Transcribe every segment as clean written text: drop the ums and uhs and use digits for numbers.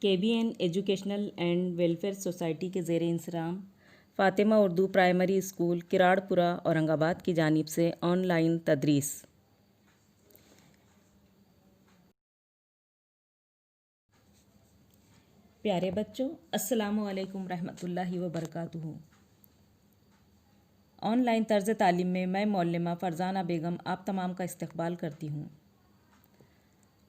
KBN educational and welfare society کے زیر انصرام Fatima Urdu primary school کراڑ پورہ اورنگ آباد کی جانب سے آن لائن تدریس۔ پیارے بچوں، السلام علیکم ورحمۃ اللہ وبرکاتہ۔ آن لائن طرز تعلیم میں میں معلمہ فرزانہ بیگم آپ تمام کا استقبال کرتی ہوں۔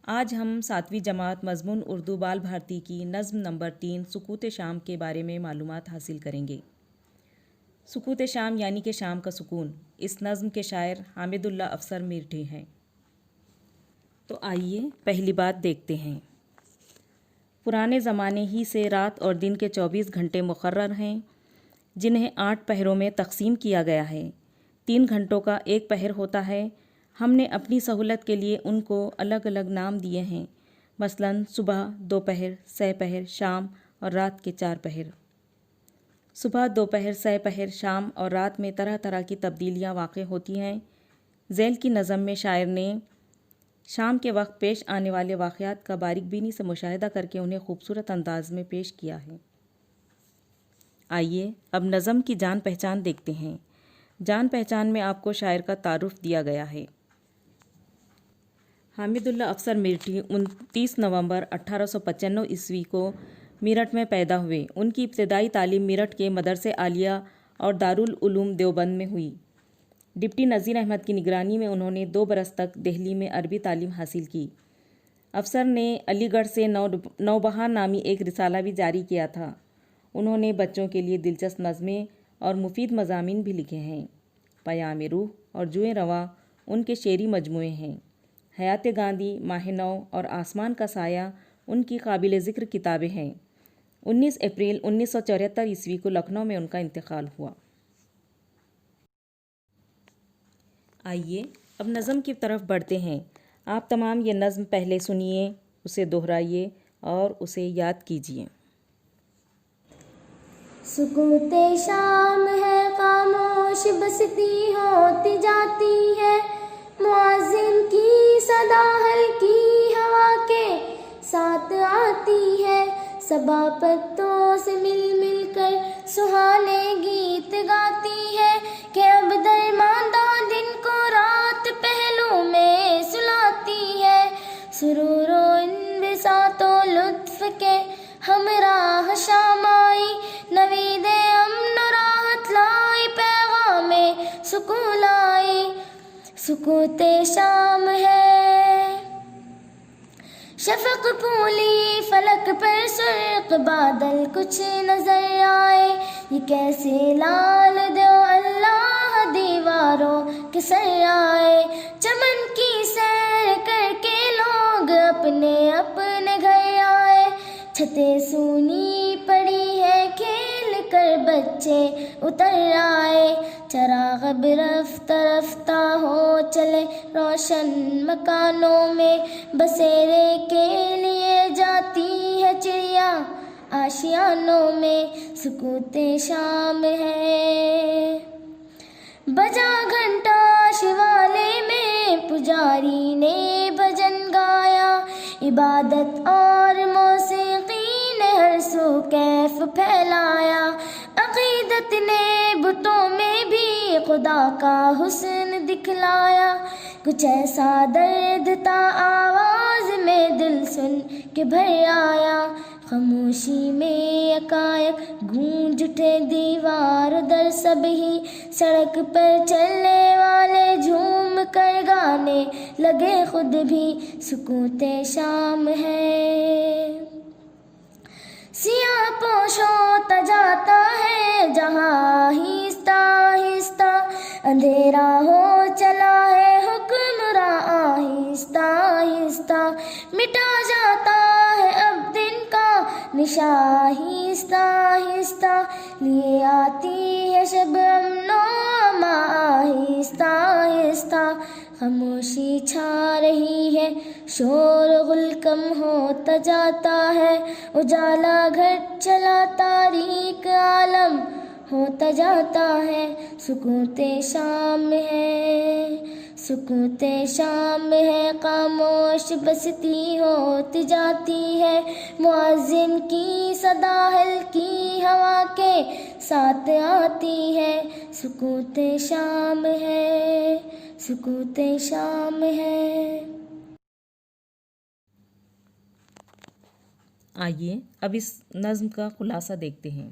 آج ہم 7ویں جماعت مضمون اردو بال بھارتی کی نظم نمبر 3 سکوت شام کے بارے میں معلومات حاصل کریں گے۔ سکوت شام یعنی کہ شام کا سکون، اس نظم کے شاعر حامد اللہ افسر میرٹھی ہیں۔ تو آئیے پہلی بات دیکھتے ہیں۔ پرانے زمانے ہی سے رات اور دن کے 24 گھنٹے مقرر ہیں، جنہیں 8 پہروں میں تقسیم کیا گیا ہے۔ 3 گھنٹوں کا ایک پہر ہوتا ہے۔ ہم نے اپنی سہولت کے لیے ان کو الگ الگ نام دیے ہیں، مثلاً صبح، دوپہر، سہ پہر، شام اور رات کے 4 پہر۔ صبح، دوپہر، سہ پہر، شام اور رات میں طرح طرح کی تبدیلیاں واقع ہوتی ہیں۔ ذیل کی نظم میں شاعر نے شام کے وقت پیش آنے والے واقعات کا باریک بینی سے مشاہدہ کر کے انہیں خوبصورت انداز میں پیش کیا ہے۔ آئیے اب نظم کی جان پہچان دیکھتے ہیں۔ جان پہچان میں آپ کو شاعر کا تعارف دیا گیا ہے۔ حامد اللہ افسر میرٹھی 29 نومبر 1895 عیسوی کو میرٹھ میں پیدا ہوئے۔ ان کی ابتدائی تعلیم میرٹھ کے مدرسہ عالیہ اور دارالعلوم دیوبند میں ہوئی۔ ڈپٹی نذیر احمد کی نگرانی میں انہوں نے 2 برس تک دہلی میں عربی تعلیم حاصل کی۔ افسر نے علی گڑھ سے نوبہار نامی ایک رسالہ بھی جاری کیا تھا۔ انہوں نے بچوں کے لیے دلچسپ نظمیں اور مفید مضامین بھی لکھے ہیں۔ پیام روح اور جوئیں رواں ان کے شعری مجموعے ہیں۔ حیات گاندھی، ماہ نو اور آسمان کا سایہ ان کی قابل ذکر کتابیں ہیں۔ 19 اپریل 1974 عیسوی کو لکھنؤ میں ان کا انتقال ہوا۔ آئیے اب نظم کی طرف بڑھتے ہیں۔ آپ تمام یہ نظم پہلے سنیے، اسے دہرائیے اور اسے یاد کیجیے۔ سکوت شام ہے، خاموش بستی ہوتی جاتی ہے، مؤذن کی صدا ہلکی ہوا کے ساتھ آتی ہے، صبا پتوں سے مل مل کر سہانے گیت گاتی ہے، کہ اب درماندہ دن کو رات پہلو میں سلاتی ہے، سرور و انبساط و لطف کے ہمراہ شام آئی، نوید امن و راحت لائی، پیغام سکون لائی، سکوت شام ہے۔ شفق پھولی فلک پر سرخ بادل کچھ نظر آئے، یہ کیسے لال دو اللہ دیواروں کے سر آئے، چمن کی سیر کر کے لوگ اپنے اپنے گھر آئے، چھتیں سونی پڑی ہے کھیل کر بچے اتر آئے، چراغ اب رفتہ رفتہ ہو چلے روشن مکانوں میں، بسیرے کے لیے جاتی ہے چڑیا آشیانوں میں، سکوت شام ہے۔ بجا گھنٹا شیوالے میں پجاری نے بھجن گایا، عبادت اور موسیقی نے ہر سو کیف پھیلایا، عقیدت نے بتوں میں بھی خدا کا حسن دکھلایا، کچھ ایسا درد تا آواز میں دل سن کے بھر آیا، خاموشی میں یکایک گونج اٹھے دیوار در، سب ہی سڑک پر چلنے والے جھوم کر گانے لگے خود بھی، سکوت شام ہے۔ سیاہ پوش ہوتا جاتا ہے جہاں آہستہ آہستہ، اندھیرا ہو چلا ہے حکمراں آہستہ آہستہ، مٹا جاتا ہے اب دن کا نشاں آہستہ آہستہ، لیے آتی ہے شب امن و امان آہستہ آہستہ، خاموشی چھا رہی ہے، شور غل کم ہوتا جاتا ہے، اجالا گھٹ چلا تاریک عالم ہوتا جاتا ہے، سکوت شام ہے۔ سکوت شام ہے خاموش بستی ہوتی جاتی ہے، مؤذن کی صدا ہلکی ہوا کے ساتھ آتی ہے، سکوت شام ہے، سکوت شام ہے۔ آئیے اب اس نظم کا خلاصہ دیکھتے ہیں۔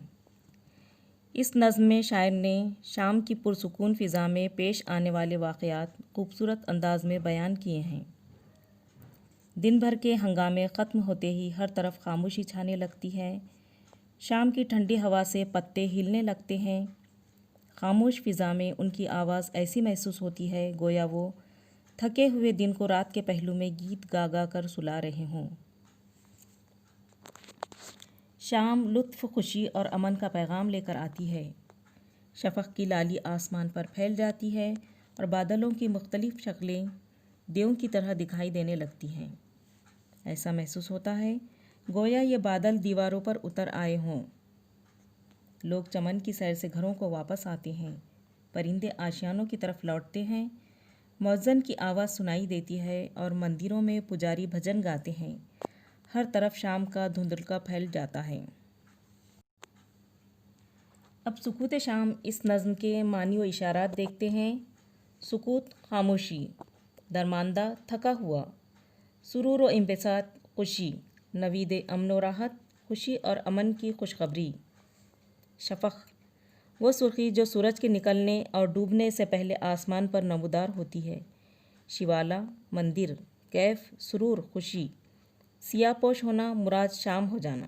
اس نظم میں شاعر نے شام کی پرسکون فضا میں پیش آنے والے واقعات خوبصورت انداز میں بیان کیے ہیں۔ دن بھر کے ہنگامے ختم ہوتے ہی ہر طرف خاموشی چھانے لگتی ہے، شام کی ٹھنڈی ہوا سے پتے ہلنے لگتے ہیں، خاموش فضا میں ان کی آواز ایسی محسوس ہوتی ہے گویا وہ تھکے ہوئے دن کو رات کے پہلو میں گیت گا گا کر سلا رہے ہوں۔ شام لطف، خوشی اور امن کا پیغام لے کر آتی ہے، شفق کی لالی آسمان پر پھیل جاتی ہے اور بادلوں کی مختلف شکلیں دیوں کی طرح دکھائی دینے لگتی ہیں۔ ایسا محسوس ہوتا ہے گویا یہ بادل دیواروں پر اتر آئے ہوں۔ لوگ چمن کی سیر سے گھروں کو واپس آتے ہیں، پرندے آشیانوں کی طرف لوٹتے ہیں، مؤذن کی آواز سنائی دیتی ہے اور مندروں میں پجاری بھجن گاتے ہیں، ہر طرف شام کا دھندلکا پھیل جاتا ہے۔ اب سکوت شام اس نظم کے معنی و اشارات دیکھتے ہیں۔ سکوت خاموشی، درماندہ تھکا ہوا، سرور و انبساط خوشی، نوید امن و راحت خوشی اور امن کی خوشخبری۔ شفق وہ سرخی جو سورج کے نکلنے اور ڈوبنے سے پہلے آسمان پر نمودار ہوتی ہے۔ شیوالا مندر، کیف سرور خوشی، سیاہ پوش ہونا مراد شام ہو جانا۔